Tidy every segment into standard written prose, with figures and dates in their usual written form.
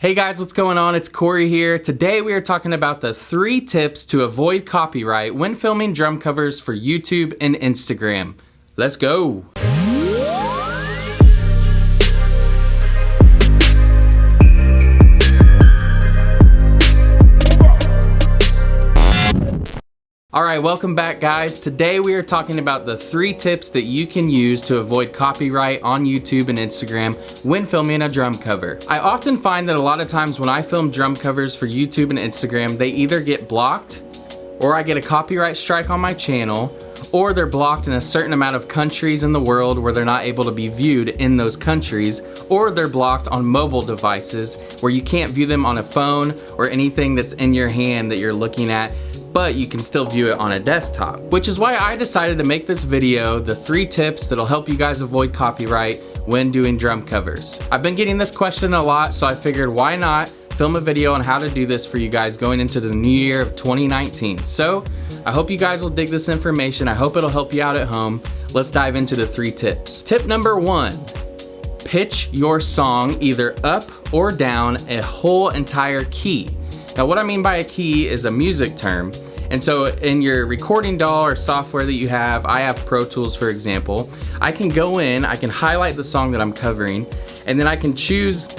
Hey guys, what's going on? It's Corey here. Today we are talking about the 3 tips to avoid copyright when filming drum covers for YouTube and Instagram. Let's go! Alright, welcome back guys. Today we are talking about the 3 tips that you can use to avoid copyright on YouTube and Instagram when filming a drum cover. I often find that a lot of times when I film drum covers for YouTube and Instagram, they either get blocked, or I get a copyright strike on my channel, or they're blocked in a certain amount of countries in the world where they're not able to be viewed in those countries, or they're blocked on mobile devices where you can't view them on a phone or anything that's in your hand that you're looking at, but you can still view it on a desktop. Which is why I decided to make this video, the 3 tips that'll help you guys avoid copyright when doing drum covers. I've been getting this question a lot, so I figured why not film a video on how to do this for you guys going into the new year of 2019. So I hope you guys will dig this information. I hope it'll help you out at home. Let's dive into the 3 tips. Tip number 1, pitch your song either up or down a whole entire key. Now what I mean by a key is a music term. And so in your recording DAW or software that you have, I have Pro Tools for example, I can go in, I can highlight the song that I'm covering, and then I can choose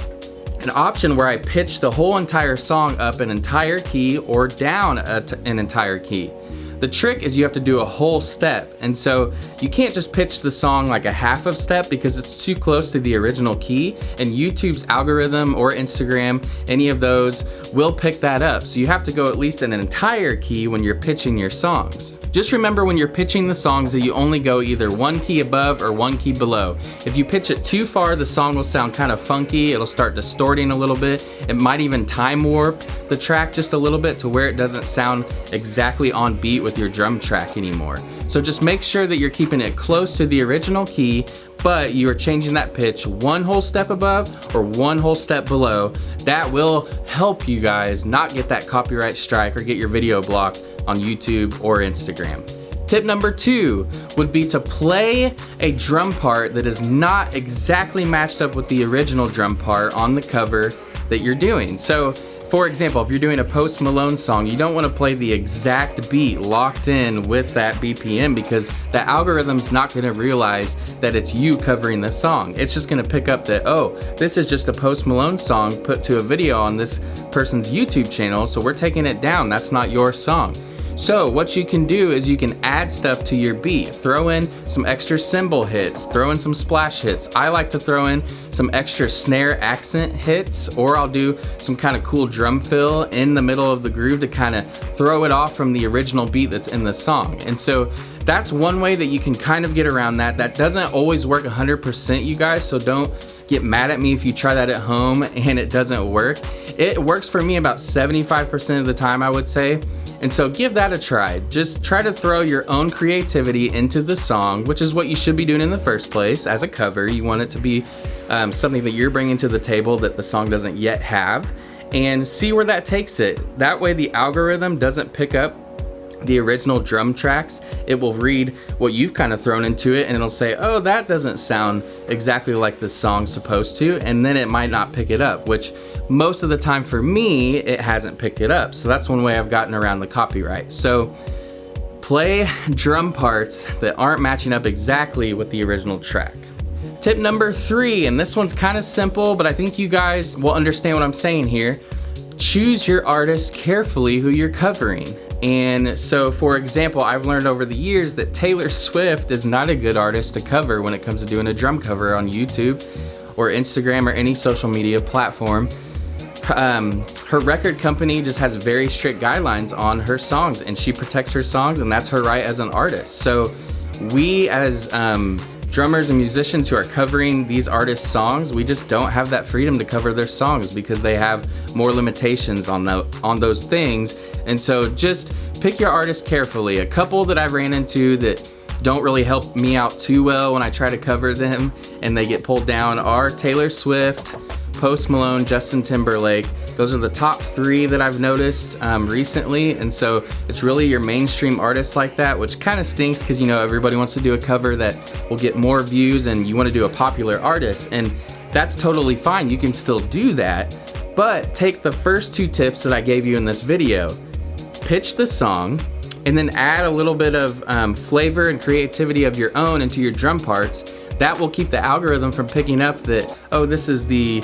an option where I pitch the whole entire song up an entire key or down an entire key. The trick is you have to do a whole step, and so you can't just pitch the song like a half of step because it's too close to the original key, and YouTube's algorithm or Instagram, any of those, will pick that up. So you have to go at least an entire key when you're pitching your songs. Just remember when you're pitching the songs that you only go either 1 key above or 1 key below. If you pitch it too far, the song will sound kind of funky, it'll start distorting a little bit, it might even time warp the track just a little bit to where it doesn't sound exactly on beat with your drum track anymore. So just make sure that you're keeping it close to the original key, but you are changing that pitch 1 whole step above or 1 whole step below. That will help you guys not get that copyright strike or get your video blocked on YouTube or Instagram. Tip number 2 would be to play a drum part that is not exactly matched up with the original drum part on the cover that you're doing. So for example, if you're doing a Post Malone song, you don't want to play the exact beat locked in with that BPM because the algorithm's not going to realize that it's you covering the song. It's just going to pick up that, oh, this is just a Post Malone song put to a video on this person's YouTube channel, so we're taking it down. That's not your song. So what you can do is you can add stuff to your beat. Throw in some extra cymbal hits, throw in some splash hits. I like to throw in some extra snare accent hits, or I'll do some kind of cool drum fill in the middle of the groove to kind of throw it off from the original beat that's in the song. And so that's one way that you can kind of get around that. That doesn't always work 100%, you guys, so don't get mad at me if you try that at home and it doesn't work. It works for me about 75% of the time, I would say. And so give that a try. Just try to throw your own creativity into the song, which is what you should be doing in the first place. As a cover, you want it to be something that you're bringing to the table that the song doesn't yet have, and see where that takes it. That way the algorithm doesn't pick up the original drum tracks. It will read what you've kind of thrown into it and it'll say, oh, that doesn't sound exactly like the song's supposed to, and then it might not pick it up, which most of the time for me, it hasn't picked it up. So that's one way I've gotten around the copyright. So play drum parts that aren't matching up exactly with the original track. Tip number 3, and this one's kind of simple, but I think you guys will understand what I'm saying here. Choose your artist carefully who you're covering. And so for example, I've learned over the years that Taylor Swift is not a good artist to cover when it comes to doing a drum cover on YouTube or Instagram or any social media platform. Her record company just has very strict guidelines on her songs, and she protects her songs, and that's her right as an artist. So we as drummers and musicians who are covering these artists' songs, we just don't have that freedom to cover their songs because they have more limitations on those things. And so just pick your artist carefully. A couple that I've ran into that don't really help me out too well when I try to cover them and they get pulled down are Taylor Swift, Post Malone, Justin Timberlake. Those are the top 3 that I've noticed recently, and so it's really your mainstream artists like that, which kind of stinks because, you know, everybody wants to do a cover that will get more views and you want to do a popular artist, and that's totally fine. You can still do that, But take the first 2 tips that I gave you in this video, pitch the song, and then add a little bit of flavor and creativity of your own into your drum parts. That will keep the algorithm from picking up that, oh, this is the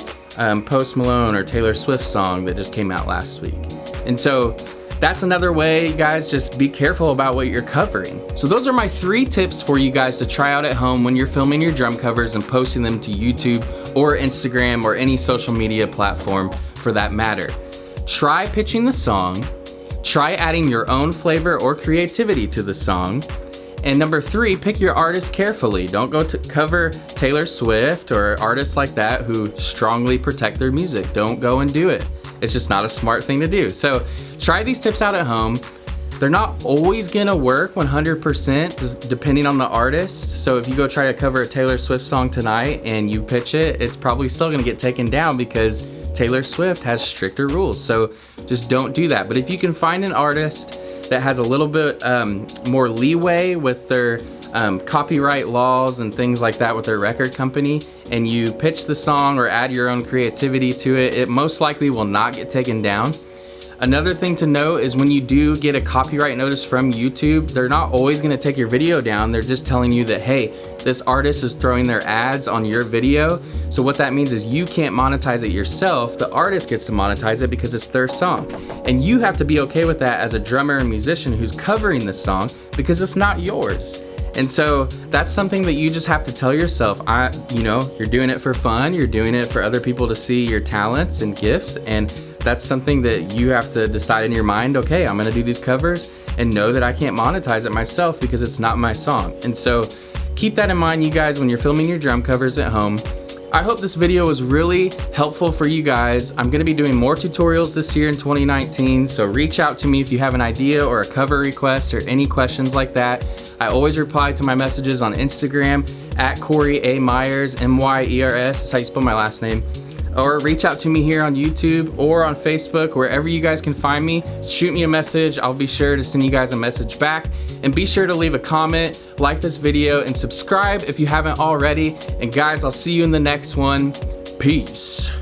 Post Malone or Taylor Swift song that just came out last week. And so that's another way, guys, just be careful about what you're covering. So those are my 3 tips for you guys to try out at home when you're filming your drum covers and posting them to YouTube or Instagram or any social media platform for that matter. Try pitching the song, try adding your own flavor or creativity to the song, and number 3, pick your artist carefully. Don't go to cover Taylor Swift or artists like that who strongly protect their music. Don't go and do it. It's just not a smart thing to do. So try these tips out at home. They're not always gonna work 100% depending on the artist. So if you go try to cover a Taylor Swift song tonight and you pitch it, it's probably still gonna get taken down because Taylor Swift has stricter rules. So just don't do that. But if you can find an artist that has a little bit more leeway with their copyright laws and things like that with their record company, and you pitch the song or add your own creativity to it, it most likely will not get taken down. Another thing to note is when you do get a copyright notice from YouTube, they're not always gonna take your video down. They're just telling you that, hey, this artist is throwing their ads on your video. So what that means is you can't monetize it yourself. The artist gets to monetize it because it's their song. And you have to be okay with that as a drummer and musician who's covering the song because it's not yours. And so that's something that you just have to tell yourself, you're doing it for fun, you're doing it for other people to see your talents and gifts, and that's something that you have to decide in your mind, okay, I'm gonna do these covers and know that I can't monetize it myself because it's not my song. And so keep that in mind, you guys, when you're filming your drum covers at home. I hope this video was really helpful for you guys. I'm gonna be doing more tutorials this year in 2019, so reach out to me if you have an idea or a cover request or any questions like that. I always reply to my messages on Instagram at Corey A. Myers, M-Y-E-R-S, that's how you spell my last name. Or reach out to me here on YouTube or on Facebook, wherever you guys can find me. Shoot me a message. I'll be sure to send you guys a message back. And be sure to leave a comment, like this video, and subscribe if you haven't already. And guys, I'll see you in the next one. Peace.